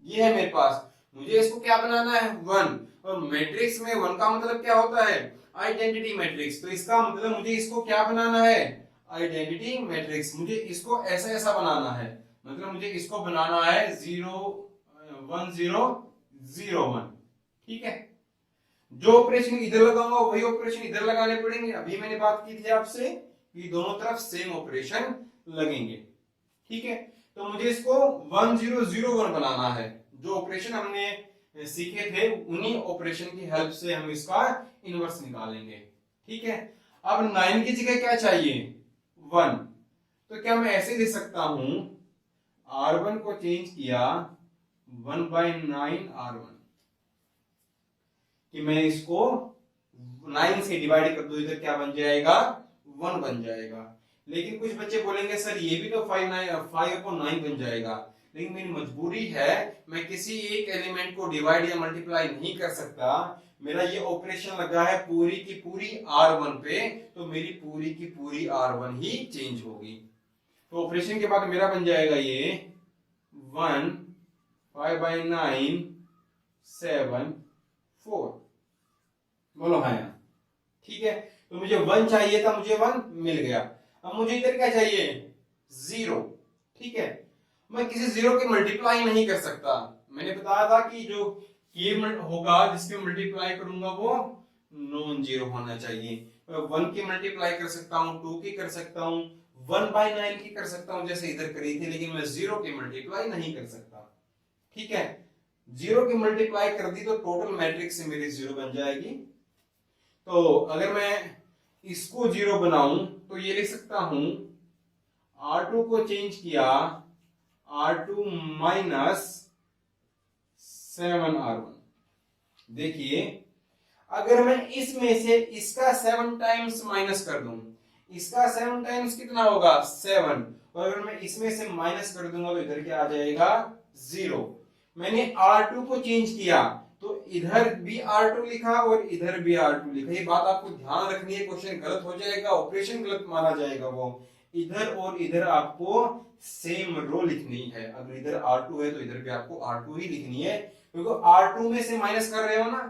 ये है मेरे पास, मुझे इसको क्या बनाना है? 1। और मैट्रिक्स में 1 का मतलब क्या होता है? Identity matrix. तो इसका मतलब मुझे इसको क्या बनाना है? Identity matrix. मुझे इसको ऐसा ऐसा बनाना है, मतलब मुझे इसको बनाना है 0 1 0 0 1। ठीक है, जो ऑपरेशन इधर लगाऊंगा वही ऑपरेशन इधर लगाने पड़ेंगे। अभी मैंने बात की थी आपसे कि दोनों तरफ सेम ऑपरेशन लगेंगे। ठीक है, तो मुझे इसको 1 0 0 1 बनाना है। जो ऑपरेशन हमने सीखे थे उन्हीं ऑपरेशन की हेल्प से हम इसका इनवर्स निकालेंगे। ठीक है, अब 9 की जगह क्या चाहिए? 1। तो क्या मैं ऐसे लिख सकता हूं, R1 को चेंज किया 1/9 R1, कि मैं इसको 9 से डिवाइड कर दूं, इधर क्या बन जाएगा? 1 बन जाएगा। लेकिन कुछ बच्चे बोलेंगे सर ये भी तो 5/9 बन जाएगा, लेकिन मेरी मजबूरी है, मैं किसी एक एलिमेंट को डिवाइड या मल्टीप्लाई नहीं कर सकता। मेरा ये ऑपरेशन लगा है पूरी की पूरी R1 पे, तो मेरी पूरी की पूरी R1 ही चेंज होगी। तो ऑपरेशन के बाद मेरा बन जाएगा ये 1 5/9 7 4। बोलो हाँ यार, ठीक है। तो मुझे 1 चाहिए था, मुझे 1 मिल गया। अब मुझे इधर क्या चाहिए, 0, ठीक है। मैं किसी जीरो की मल्टीप्लाई नहीं कर सकता। मैंने बताया था कि जो ये होगा जिसके मल्टीप्लाई करूंगा वो नॉन जीरो होना चाहिए। मैं 1 की मल्टीप्लाई कर सकता हूँ, 2 की कर सकता हूँ, 1/9 की कर सकता हूँ जैसे इधर करी थी, लेकिन मैं 0 की मल्टीप्लाई नहीं कर सकता, ठीक है। 0 की मल्टीप्लाई कर दी तो टोटल मैट्रिक्स से मेरी 0 बन जाएगी। तो अगर मैं इसको 0 बनाऊं तो ये लिख सकता हूं R2 को चेंज किया R2 माइनस 7R1। देखिए, अगर मैं इसमें से इसका 7 टाइम्स माइनस कर दूं, इसका 7 टाइम्स कितना होगा 7, और अगर मैं इसमें से माइनस कर दूंगा तो इधर क्या आ जाएगा 0। मैंने R2 को चेंज किया तो इधर भी R2 लिखा और इधर भी R2 लिखा। ये बात आपको ध्यान रखनी है, क्वेश्चन गलत हो जाएगा, ऑपरेशन गलत माना जाएगा। वो इधर और इधर आपको सेम रो लिखनी है। अगर इधर R2 है तो इधर भी आपको R2 ही लिखनी है, क्योंकि R2 में से माइनस कर रहे हो ना,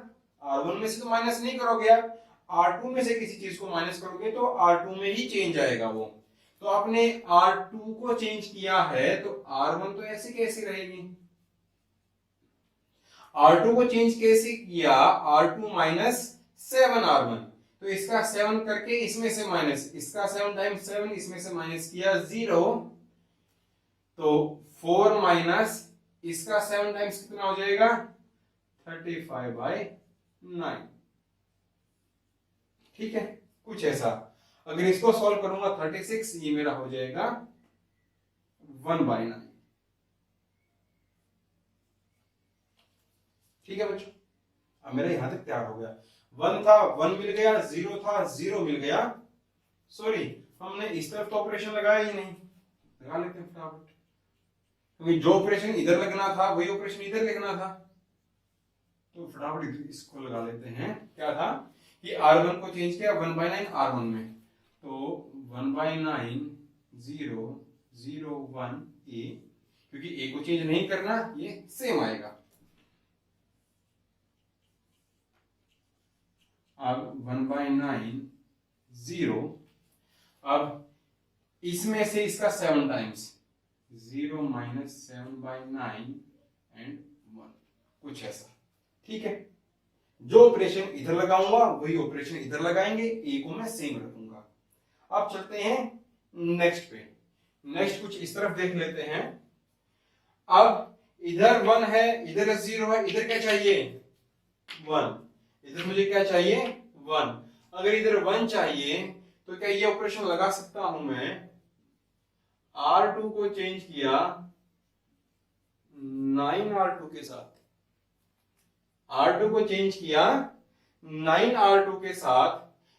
R1 में से तो माइनस नहीं करोगे आप, R2 में से किसी चीज को माइनस करोगे तो R2 में ही चेंज आएगा वो। तो आपने R2 को चेंज किया है तो R1 तो ऐसी कैसी रहेगी। R2 को चेंज कैसे किया, R2 माइनस 7R1, तो इसका 7 करके इसमें से माइनस, इसका 7 टाइम्स 7 इसमें से माइनस किया 0, तो 4 माइनस इसका 7 टाइम्स कितना हो जाएगा 35/9, ठीक है, कुछ ऐसा। अगर इसको सॉल्व करूंगा 36, ये मेरा हो जाएगा 1/9, ठीक है बच्चों। अब मेरा यहां तक तैयार हो गया। 1 था 1 मिल गया, 0 था 0 मिल गया। सॉरी, हमने इस तरफ तो ऑपरेशन लगाया ही नहीं, लगा लेते हैं फटाफट, क्योंकि जो ऑपरेशन इधर लगना था वही ऑपरेशन इधर लिखना था। तो फटाफट इसको लगा लेते हैं। क्या था कि R1 को चेंज किया 1/9 R1 में, तो 1/9 0 0 1 A, क्योंकि A को चेंज नहीं करना, ये सेम आएगा। अब 1/9 0, अब इसमें से इसका 7 टाइम्स 0 माइनस 7/9 एंड 1, कुछ ऐसा, ठीक है। जो ऑपरेशन इधर लगाऊंगा वही ऑपरेशन इधर लगाएंगे, ए को मैं सेम रखूंगा। अब चलते हैं नेक्स्ट पे। नेक्स्ट कुछ इस तरफ देख लेते हैं। अब इधर 1 है, इधर 0 है, इधर क्या चाहिए 1, इधर मुझे क्या चाहिए 1। अगर इधर 1 चाहिए तो क्या ये ऑपरेशन लगा सकता हूं मैं, R2 को चेंज किया 9R2 के साथ, R2 को चेंज किया 9R2 के साथ,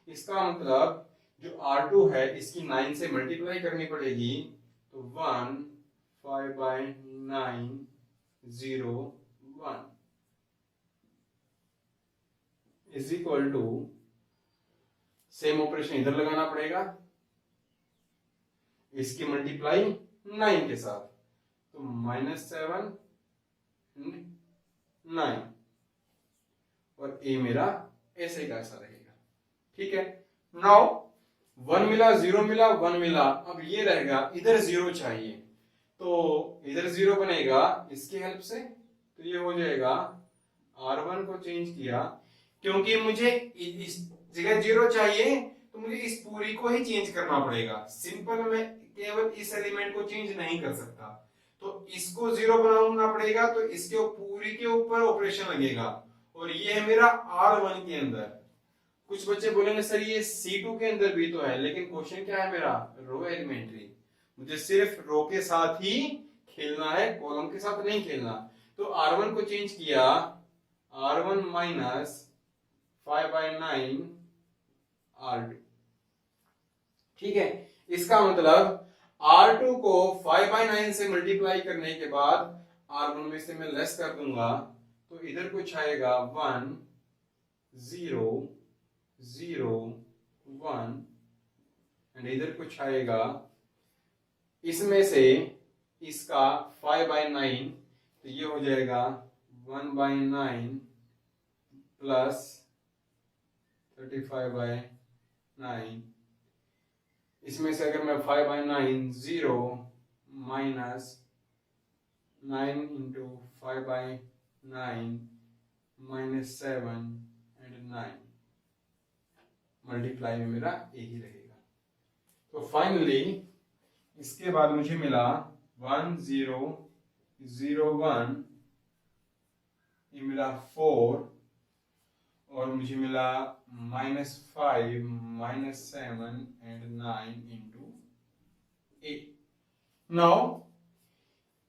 इसका मतलब जो R2 है इसकी 9 से मल्टीप्लाई करनी पड़ेगी, तो 1 5/9 0 1 is equal to, same operation इधर लगाना पड़ेगा, इसकी मल्टीप्लाई 9 के साथ, तो -7 9, और ए मेरा ऐसे का ऐसा रहेगा, ठीक है। नाउ 1 मिला 0 मिला 1 मिला, अब ये रहेगा इधर 0 चाहिए, तो इधर 0 बनेगा इसकी हेल्प से, तो ये हो जाएगा R1 को चेंज किया, क्योंकि मुझे इस जगह 0 चाहिए तो मुझे इस पूरी को ही चेंज करना पड़ेगा। सिंपल मैं केवल इस एलिमेंट को चेंज नहीं कर सकता, तो इसको 0 बनाना पड़ेगा, तो इसके पूरी के ऊपर ऑपरेशन लगेगा, और ये है मेरा R1 के अंदर। कुछ बच्चे बोलेंगे सर ये C2 के अंदर भी तो है, लेकिन क्वेश्चन क्या है मेरा, रो एलिमेंट्री, मुझे सिर्फ रो के साथ ही खेलना है, कॉलम के साथ नहीं खेलना। तो R1 को चेंज किया R1 माइनस 5/9 R2, ठीक है। इसका मतलब R2 को 5/9 से मल्टीप्लाई करने के बाद R1 में से मैं लेस कर दूंगा, तो इधर कुछ आएगा 1 0 0 1, एंड इधर कुछ आएगा, इसमें से इसका 5/9, तो ये हो जाएगा 1/9 प्लस 35/9। इसमें से अगर मैं 5/9 0 minus 9 into 5/9 minus 7 and 9, multiply में मेरा यही रहेगा। तो फाइनली इसके बाद मुझे मिला 1 0 0 1, ये मिला 4, और मुझे मिला -5 -7 and 9 into a। Now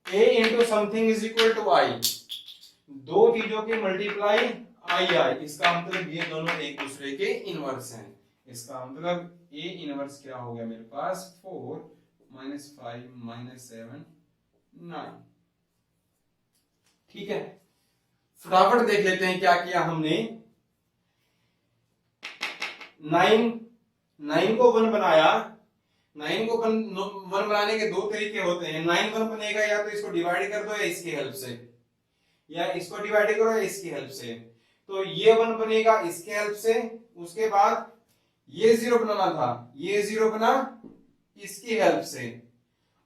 a into something is equal to i, दो चीजों की मल्टीप्लाई i, इसका मतलब ये दोनों एक दूसरे के इनवर्स हैं। इसका मतलब a इनवर्स क्या हो गया मेरे पास, 4 -5 -7 9। ठीक है, फटाफट देख लेते हैं क्या किया हमने। 9 को 1 बनाया। 9 को 1 बनाने के दो तरीके होते हैं। 9 1 बनेगा या तो इसको डिवाइड कर दो या इसकी हेल्प से, या इसको डिवाइड करो या इसकी हेल्प से। तो ये 1 बनेगा इसके हेल्प से, उसके बाद ये 0 बनाना था, ये 0 बना इसकी हेल्प से,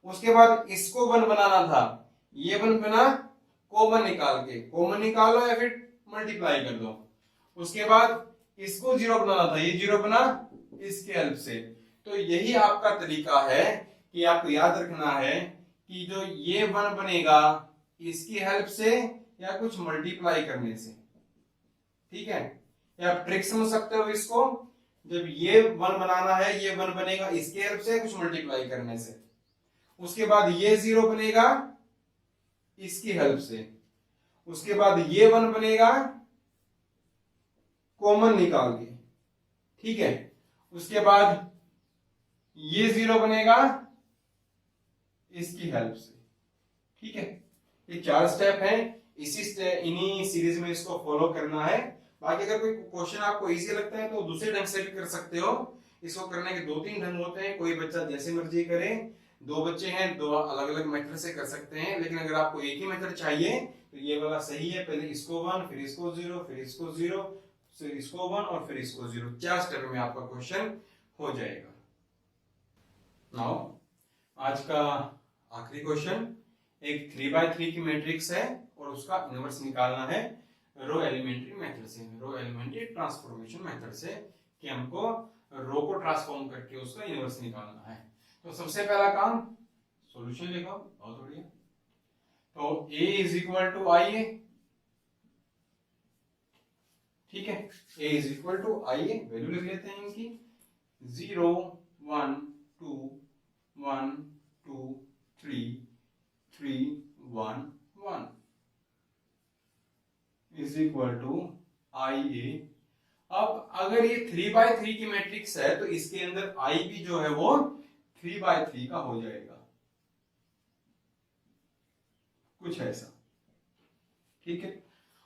उसके बाद इसको 1 बनाना था, ये 1 बना कॉमन निकाल के, कॉमन निकालो या फिर मल्टीप्लाई कर दो। उसके बाद इसको 0 बनाना था, ये 0 बना इसके हेल्प से। तो यही आपका तरीका है कि आपको याद रखना है कि जो ये 1 बनेगा इसकी हेल्प से या कुछ मल्टीप्लाई करने से। ठीक है, या आप ट्रिक समझ सकते हो इसको, जब ये 1 बनाना है, ये 1 बनेगा इसके हेल्प से कुछ मल्टीप्लाई करने से, उसके बाद ये 0 बनेगा इसकी हेल्प से, उसके बाद ये 1 बनेगा कॉमन निकाल के। ठीक है, उसके बाद ये 0 बनेगा इसकी हेल्प से। ठीक है, ये 4 स्टेप हैं, इन्हीं सीरीज में इसको फॉलो करना है। बाकी अगर कोई क्वेश्चन आपको इजी लगता है तो दूसरे ढंग से भी कर सकते हो। इसको करने के 2-3 ढंग होते हैं, कोई बच्चा जैसे मर्जी करे। 2 बच्चे हैं, 2 अलग अलग मेथड से कर सकते हैं, लेकिन अगर आपको एक ही मेथड चाहिए तो ये वाला सही है। पहले इसको 1, फिर इसको 0, फिर इसको 0, फिर इसको 1 और फिर इसको 0। 4 स्टेप में आपका क्वेश्चन हो जाएगा। नाउ आज का आखिरी क्वेश्चन, एक 3x3 की मैट्रिक्स है और उसका इनवर्स निकालना है रो एलिमेंट्री मेथड से, रो एलिमेंट्री ट्रांसफॉर्मेशन मेथड से, कि हमको रो को ट्रांसफॉर्म करके उसका इनवर्स निकालना है। तो सबसे पहला काम, सॉल्यूशन लिखो, बहुत बढ़िया। तो a is equal to I A. ठीक है, a is equal to I A, value लिख लेते हैं इनकी, 0 1 2 1 2 3 3 1 1 इज इक्वल टू आई ए। अब अगर ये 3x3 की मैट्रिक्स है तो इसके अंदर आई भी जो है वो 3x3 का हो जाएगा, कुछ ऐसा। ठीक है,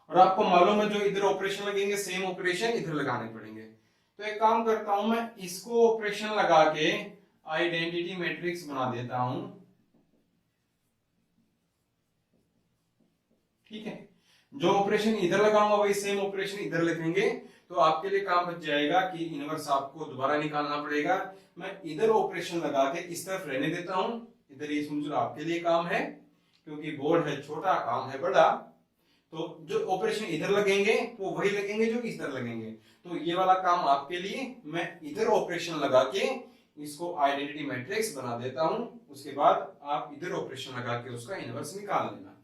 और आपको मालूम है जो इधर ऑपरेशन लगेंगे सेम ऑपरेशन इधर लगाने पड़ेंगे। तो एक काम करता हूं, मैं इसको ऑपरेशन लगा के आइडेंटिटी मैट्रिक्स बना देता हूं। ठीक है, जो ऑपरेशन इधर लगाऊंगा वही सेम ऑपरेशन इधर लिखेंगे, तो आपके लिए काम बच जाएगा कि इनवर्स आपको दोबारा निकालना पड़ेगा। मैं इधर ऑपरेशन लगा के इस तरफ रहने देता हूं, इधर ये समझो आपके लिए काम है, क्योंकि बोर्ड है छोटा, काम है बड़ा। तो जो ऑपरेशन इधर लगेंगे वो वही लगेंगे जो इधर लगेंगे। तो ये वाला काम आपके लिए, मैं इधर ऑपरेशन लगा के इसको आइडेंटिटी मैट्रिक्स बना देता हूं, उसके बाद आप इधर ऑपरेशन लगा के उसका इनवर्स निकाल लेना।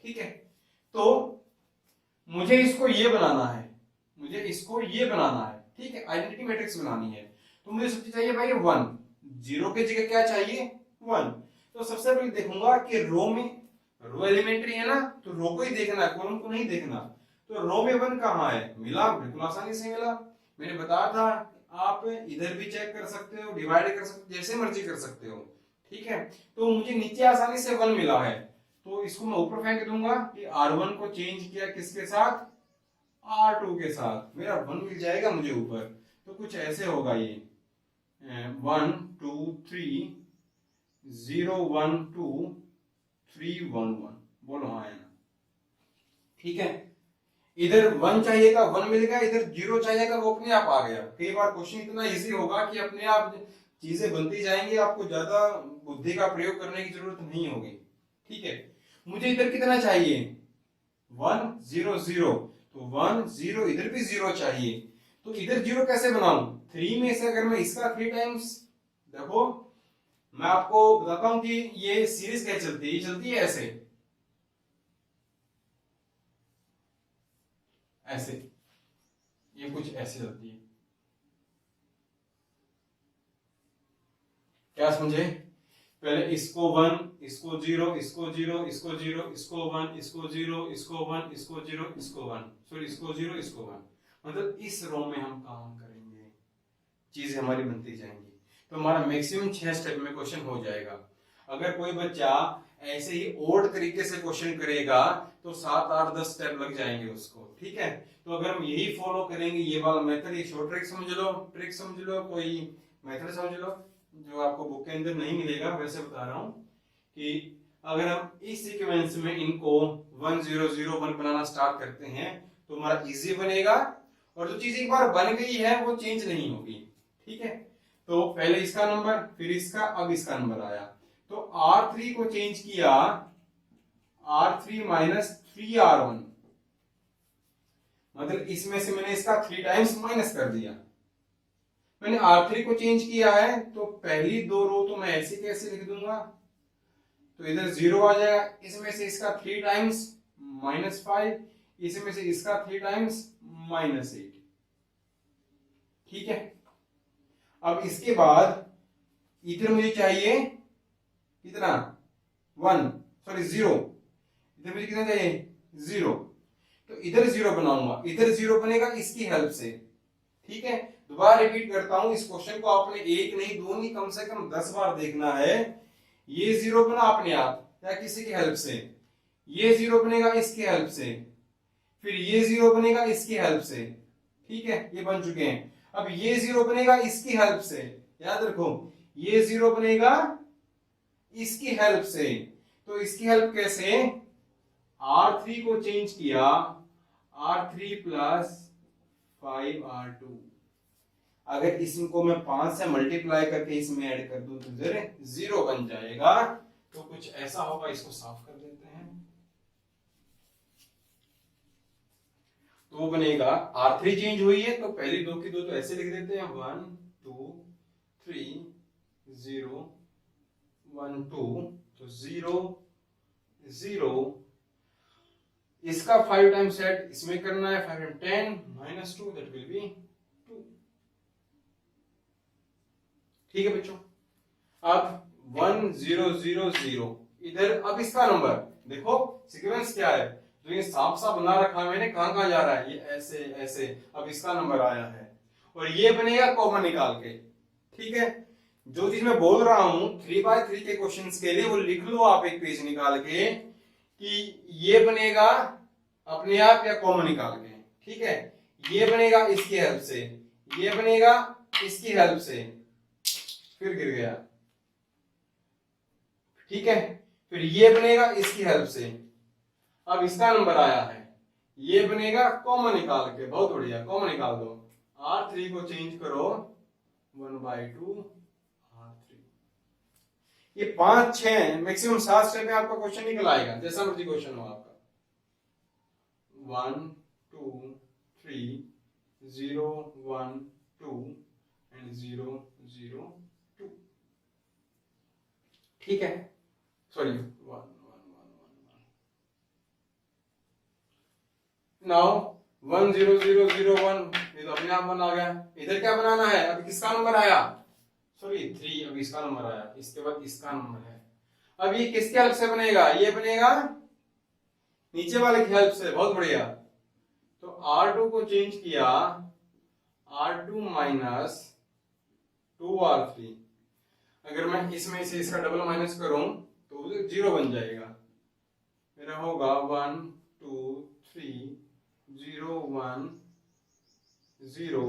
ठीक है, तो मुझे इसको ये बनाना है, मुझे इसको ये बनाना है। ठीक है, आइडेंटिटी मैट्रिक्स बनानी है, तो मुझे सबसे चाहिए भाई 1, 0 की जगह क्या चाहिए 1। तो सबसे पहले देखूंगा कि रो में, रो एलिमेंट्री है ना, तो रो को ही देखना है, कॉलम को नहीं देखना। तो रो में 1 कहां है, मिला, बिल्कुल आसानी से मिला। मैंने बताया था आप इधर भी चेक कर सकते हो, डिवाइड कर सकते हो, जैसे मर्जी कर सकते हो। ठीक है, तो मुझे नीचे आसानी से 1 मिला है, तो इसको मैं ऊपर फेंक दूंगा कि R1 को चेंज किया किसके साथ, R2 के साथ, मेरा 1 मिल जाएगा मुझे ऊपर। तो कुछ ऐसे होगा ये 1 2 3 0 1 2 3 1 1, बोलो हाँ है ना। ठीक है, इधर 1 चाहिए था 1 मिल गया, इधर 0 चाहिए था वो अपने आप आ गया। कई बार क्वेश्चन इतना इजी होगा कि अपने आप चीजें बनती जाएंगी, आपको ज्यादा बुद्धि का प्रयोग करने की जरूरत नहीं होगी। ठीक है, मुझे इधर कितना चाहिए 1 0 0, तो 1 0, इधर भी 0 चाहिए, तो इधर 0 कैसे बनाऊं, 3 में से अगर मैं इसका 3 टाइम्स, देखो मैं आपको बताता हूं कि ये सीरीज कैसे चलती है, ये चलती है ऐसे ऐसे, ये कुछ ऐसे चलती है, क्या समझे, पहले इसको 1, इसको 0, इसको 0, इसको 0, इसको 1, इसको 0, इसको 1, इसको 0, इसको 1, सॉरी इसको 0, इसको 1, मतलब इस रो में हम काम करेंगे, चीजें हमारी बनती जाएंगी, तो हमारा मैक्सिमम 6 स्टेप में क्वेश्चन हो जाएगा। अगर कोई बच्चा ऐसे ही ओड तरीके से क्वेश्चन करेगा तो 7 8 10 स्टेप लग जाएंगे उसको। ठीक है, तो अगर हम यही फॉलो करेंगे, ये वाला मेथड, ये शॉर्ट ट्रिक समझ लो, ट्रिक समझ लो, कोई मेथड समझ लो जो आपको बुक के अंदर नहीं मिलेगा, वैसे बता रहा हूं कि अगर हम इस सीक्वेंस में इनको 1 0 0 1 बनाना स्टार्ट करते हैं तो हमारा इजी बनेगा, और जो चीज एक बार बन गई है वो चेंज नहीं होगी। ठीक है, तो पहले इसका नंबर, फिर इसका, अब इसका नंबर आया, तो R3 को चेंज किया R3 माइनस 3R1, मतलब इसमें से मैंने इसका 3 टाइम्स माइनस कर दिया। मैंने R3 को चेंज किया है तो पहली 2 रो तो मैं ऐसे कैसे लिख दूंगा, तो इधर 0 आ जाएगा, इसमें से इसका 3 टाइम्स -5, इसमें से इसका 3 टाइम्स -8। ठीक है, अब इसके बाद इधर मुझे चाहिए कितना 1, सॉरी 0, इधर मुझे कितना चाहिए 0, तो इधर 0 बनाऊंगा, इधर 0 बनेगा इसकी हेल्प से। ठीक है, दोबारा रिपीट करता हूं, इस क्वेश्चन को आपने एक नहीं दो नहीं कम से कम 10 बार देखना है। ये 0 बना अपने आप या किसी की हेल्प से, ये 0 बनेगा इसकी हेल्प से, फिर ये 0 बनेगा इसकी हेल्प से। ठीक है, ये बन चुके हैं। अब ये 0 बनेगा इसकी हेल्प से, याद रखो ये 0 बनेगा इसकी हेल्प से, तो इसकी हेल्प कैसे, R3 को चेंज किया R3 प्लस 5R2, अगर इसको मैं 5 से मल्टीप्लाई करके इसमें ऐड कर दूं तो 0 बन जाएगा, तो कुछ ऐसा होगा, इसको साफ कर देते हैं, तो वो बनेगा R3 चेंज हुई है तो पहली 2 की 2 तो ऐसे लिख देते हैं 1 2 3 0 1 2, तो 0 0, इसका 5 टाइम्स सेट इसमें करना है, 5 टाइम्स 10 -2 दैट विल बी 2। ठीक है बच्चों, अब 1 0 0 0 इधर, अब इसका नंबर देखो सीक्वेंस क्या है, तो ये साफ साफ बना रखा है मैंने, कहां कहां जा रहा है, ये ऐसे ऐसे, अब इसका नंबर आया है, और ये बनेगा कॉमन निकाल के। ठीक है, जो चीज मैं बोल रहा हूं 3x3 के क्वेश्चंस के लिए वो लिख लो आप एक पेज निकाल के, कि ये बनेगा अपने आप या कॉमन निकाल के। ठीक है, ये बनेगा इसकी हेल्प से, ये बनेगा इसकी हेल्प से, फिर गिर गया। ठीक है, फिर ये बनेगा इसकी हेल्प से, अब इसका नंबर आया है, ये बनेगा कॉमन निकाल के, बहुत बढ़िया, कॉमन निकाल दो, R3 को चेंज करो 1/2 R3, ये 5 6 मैक्सिमम 7 स्टेप में आपका क्वेश्चन निकल आएगा, जैसा मर्जी क्वेश्चन हो आपका, 1 2 3 0 1 2 एंड 0 0 2। ठीक है, सॉरी 1 1 1 1 नाउ 1 0 0 0 1, ये तो अपने आप बन आ गया। इधर क्या बनाना है, अब किसका नंबर आया, सॉरी 3, अब इसका नंबर आया, इसके बाद इसका नंबर है, अब ये किसके हेल्प से बनेगा, ये बनेगा नीचे वाले की हेल्प से, बहुत बढ़िया। तो R2 को चेंज किया R2 माइनस 2R3, अगर मैं इसमें से इसका डबल माइनस करूं तो 0 बन जाएगा, मेरा होगा 1 2 3 0 1 0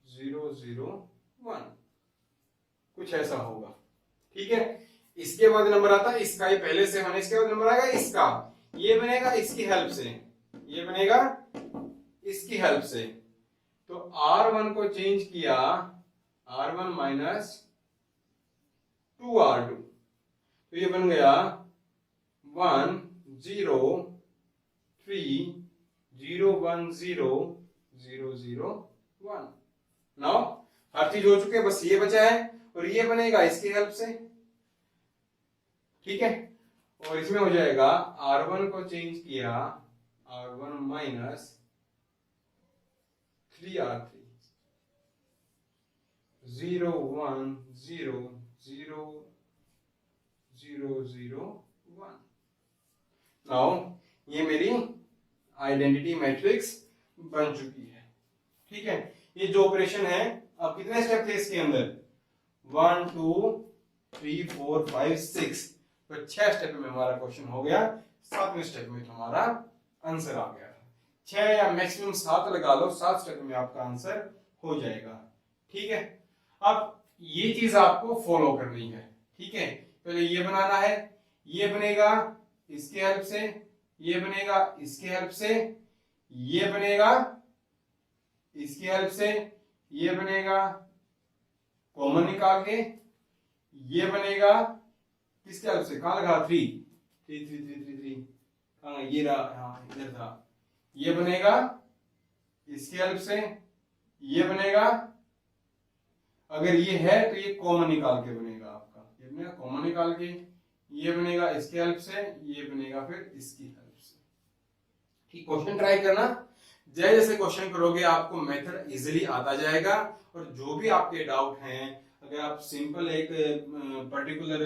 0 0 1, कुछ ऐसा होगा। ठीक है, इसके बाद नंबर आता है इसका, ये पहले से होने, इसके बाद नंबर आएगा इसका, ये बनेगा इसकी हेल्प से, ये बनेगा इसकी हेल्प से। तो R1 को चेंज किया R1 माइनस 2R2, तो ये बन गया 1 0 3 0 1 0 0 0 1। नाउ हर चीज हो चुके, बस ये बचा है, और ये बनेगा इसकी हेल्प से। ठीक है, और इसमें हो जाएगा R1 को चेंज किया R1 माइनस 3R3 0 1 0 0 0 0 1। नाउ ये मेरी आइडेंटिटी मैट्रिक्स बन चुकी है। ठीक है, ये जो ऑपरेशन है, अब कितने स्टेप थे इसके अंदर, 1 2 3 4 5 6, तो 6 स्टेप में हमारा क्वेश्चन हो गया। 7वें स्टेप में हमारा आंसर आ गया था। 6 या मैक्सिमम 7 लगा लो, 7 स्टेप में आपका आंसर हो जाएगा। ठीक है, अब ये चीज आपको फॉलो करनी है। ठीक है, पहले ये बनाना है, ये बनेगा इसके हेल्प से, ये बनेगा इसके हेल्प से, ये बनेगा इसकी हेल्प से, ये बनेगा कॉमन निकाल के, ये बनेगा किसके हेल्प से, कहां लगा 3 3 3 3 3 3, कहां ये रहा, हाँ इधर था, ये बनेगा इसकी हेल्प से, ये बनेगा, अगर ये है तो ये कॉमन निकाल के बनेगा आपका, ये बनेगा कॉमन निकाल के, ये बनेगा इसकी हेल्प से, ये बनेगा फिर इसकी हेल्प से। ठीक, क्वेश्चन ट्राई करना, जैसे जैसे क्वेश्चन करोगे आपको मेथड इजीली आता जाएगा, और जो भी आपके डाउट हैं, अगर आप सिंपल एक पर्टिकुलर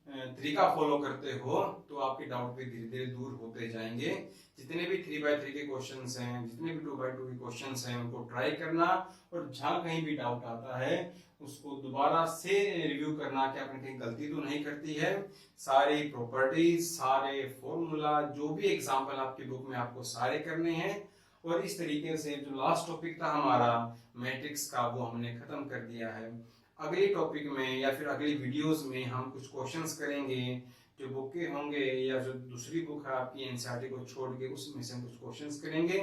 तरीका फॉलो करते हो तो आपके डाउट भी धीरे धीरे दूर होते जाएंगे। जितने भी 3x3 के क्वेश्चंस हैं, जितने भी 2x2 के क्वेश्चंस हैं, उनको ट्राई करना, और जहां कहीं भी डाउट आता है उसको दोबारा से रिव्यू करना कि आपने कहीं गलती तो नहीं करती है। सारी प्रॉपर्टीज, सारे फॉर्मूला, जो भी एग्जाम्पल आपकी बुक में आपको सारे करने हैं, और इस तरीके से जो लास्ट टॉपिक था हमारा मैट्रिक्स का, वो हमने खत्म कर दिया है। अगले टॉपिक में या फिर अगली वीडियोस में हम कुछ क्वेश्चंस करेंगे, जो बुक के होंगे या जो दूसरी बुक है आपकी एनसीईआरटी को छोड़ के, उसमें से हम कुछ क्वेश्चंस करेंगे।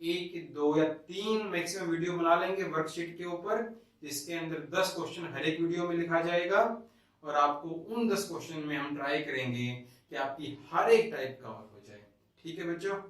1 2 या 3 मैक्सिमम वीडियो बना लेंगे वर्कशीट के ऊपर, जिसके अंदर 10 क्वेश्चन हर एक वीडियो में लिखा जाएगा, और आपको उन 10 क्वेश्चन में हम ट्राई करेंगे कि आपकी हर एक टाइप कवर हो जाए। ठीक है बच्चों।